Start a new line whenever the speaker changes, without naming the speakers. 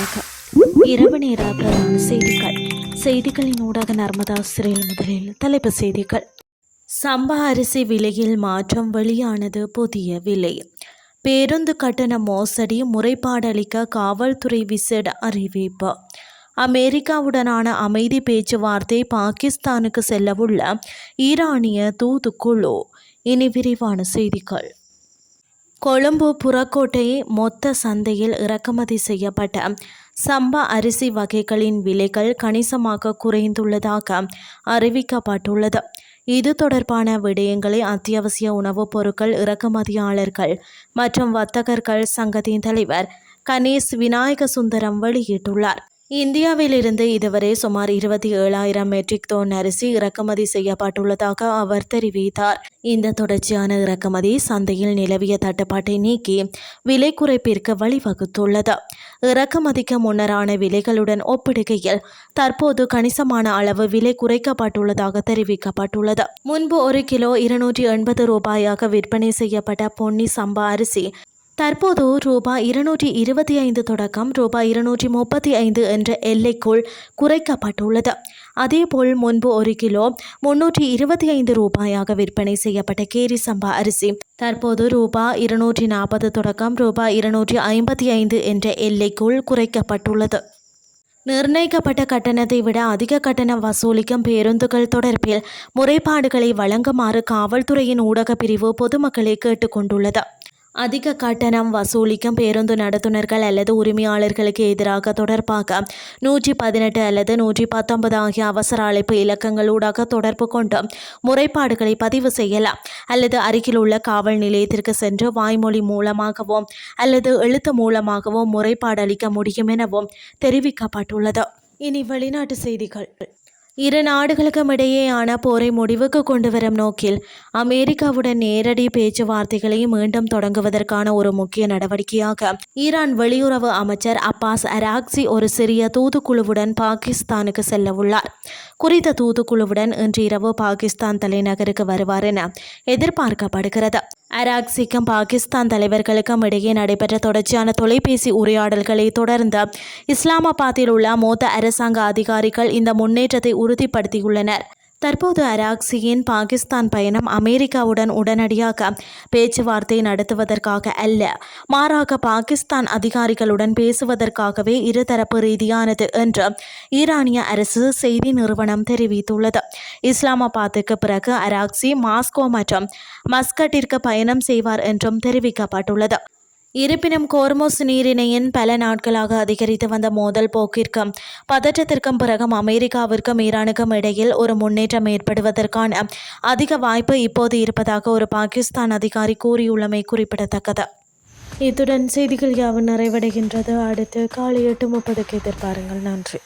வணக்கம். இரவு நேர பிரதான செய்திகள். செய்திகளின் ஊடாக நர்மதா சிறையில் முதலில் தலைப்புச் செய்திகள். சம்பா அரிசி விலையில் மாற்றம் வெளியானது. புதிய விலை. பேருந்து கட்டண மோசடி முறைப்பாடளிக்க காவல்துறை விசேட அறிவிப்பு. அமெரிக்காவுடனான அமைதி பேச்சுவார்த்தை பாகிஸ்தானுக்கு செல்லவுள்ள ஈரானிய தூதுக்குழு. இனி விரிவான செய்திகள். கொழும்பு புறக்கோட்டை மொத்த சந்தையில் இறக்குமதி செய்யப்பட்ட சம்பா அரிசி வகைகளின் விலைகள் கணிசமாக குறைந்துள்ளதாக அறிவிக்கப்பட்டுள்ளது. இது தொடர்பான விடயங்களை அத்தியாவசிய உணவுப் பொருட்கள் இறக்குமதியாளர்கள் மற்றும் வர்த்தகர்கள் சங்கத்தின் தலைவர் கணேஷ் விநாயக சுந்தரம் வெளியிட்டுள்ளார். இந்தியாவிலிருந்து இதுவரை சுமார் 27,000 மெட்ரிக் டன் அரிசி இறக்குமதி செய்யப்பட்டுள்ளதாக அவர் தெரிவித்தார். இந்த தொடர்ச்சியான இறக்குமதி சந்தையில் நிலவிய தட்டுப்பாட்டை நீக்கி விலை குறைப்பிற்கு வழிவகுத்துள்ளது. இறக்குமதிக்கு முன்னரான விலைகளுடன் ஒப்பிடுகையில் தற்போது கணிசமான அளவு விலை குறைக்கப்பட்டுள்ளதாக தெரிவிக்கப்பட்டுள்ளது. முன்பு 1 கிலோ 280 ரூபாயாக விற்பனை செய்யப்பட்ட பொன்னி சம்பா அரிசி தற்போது ரூபாய் 225 தொடக்கம் ரூபாய் 235 என்ற எல்லைக்குள் குறைக்கப்பட்டுள்ளது. அதேபோல் முன்பு 1 கிலோ 325 ரூபாயாக விற்பனை செய்யப்பட்ட கேரி சம்பா அரிசி தற்போது ரூபாய் 240 தொடக்கம் ரூபாய் 255 என்ற எல்லைக்குள் குறைக்கப்பட்டுள்ளது. நிர்ணயிக்கப்பட்ட கட்டணத்தை விட அதிக கட்டணம் வசூலிக்கும் பேருந்துகள் தொடர்பில் முறைப்பாடுகளை வழங்குமாறு காவல்துறையின் ஊடக பிரிவு பொதுமக்களை கேட்டுக்கொண்டுள்ளது. அதிக கட்டணம் வசூலிக்கும் பேருந்து நடத்துனர்கள் அல்லது உரிமையாளர்களுக்கு எதிராக தொடர்பாக 118 அல்லது 119 ஆகிய அவசர அழைப்பு இலக்கங்களூடாக தொடர்பு கொண்டு முறைப்பாடுகளை பதிவு செய்யலாம் அல்லது அருகில் உள்ள காவல் நிலையத்திற்கு சென்று வாய்மொழி மூலமாகவோ அல்லது எழுத்து மூலமாகவோ முறைப்பாடு அளிக்க முடியும் எனவும் தெரிவிக்கப்பட்டுள்ளது. இனி வெளிநாட்டு செய்திகள். இரு நாடுகளுக்கும் இடையேயான போரை முடிவுக்கு கொண்டு வரும் நோக்கில் அமெரிக்காவுடன் நேரடி பேச்சுவார்த்தைகளை மீண்டும் தொடங்குவதற்கான ஒரு முக்கிய நடவடிக்கையாக ஈரான் வெளியுறவு அமைச்சர் அப்பாஸ் அராக்சி ஒரு சிறிய தூதுக்குழுவுடன் பாகிஸ்தானுக்கு செல்ல உள்ளார். குறித்த தூதுக்குழுவுடன் இன்று இரவு பாகிஸ்தான் தலைநகருக்கு வருவார் என எதிர்பார்க்கப்படுகிறது. அராக்சிக்கும் பாகிஸ்தான் தலைவர்களுக்கும் இடையே நடைபெற்ற தொடர்ச்சியான தொலைபேசி உரையாடல்களை தொடர்ந்து இஸ்லாமாபாத்தில் உள்ள மூத்த அரசாங்க அதிகாரிகள் இந்த முன்னேற்றத்தை உறுதிப்படுத்தியுள்ளனர். தற்போது அராக்சியின் பாகிஸ்தான் பயணம் அமெரிக்காவுடன் உடனடியாக பேச்சுவார்த்தை நடத்துவதற்காக அல்ல, மாறாக பாகிஸ்தான் அதிகாரிகளுடன் பேசுவதற்காகவே இருதரப்பு ரீதியானது என்று ஈரானிய அரசு செய்தி நிறுவனம் தெரிவித்துள்ளது. இஸ்லாமாபாத்துக்கு பிறகு அராக்சி மாஸ்கோ மற்றும் மஸ்கட்டிற்கு பயணம் செய்வார் என்றும் தெரிவிக்கப்பட்டுள்ளது. இருப்பினும் கோர்முஸ் நீரிணையின் பல நாட்களாக அதிகரித்து வந்த மோதல் போக்கிற்கும் பதற்றத்திற்கும் பிறகும் அமெரிக்காவிற்கும் ஈரானுக்கும் இடையில் ஒரு முன்னேற்றம் ஏற்படுவதற்கான அதிக வாய்ப்பு இப்போது இருப்பதாக ஒரு பாகிஸ்தான் அதிகாரி கூறியுள்ளமை குறிப்பிடத்தக்கது. இத்துடன் செய்திகள் யாவும் நிறைவடைகின்றது. அடுத்து காலை 8:30 எதிர்பாருங்கள். நன்றி.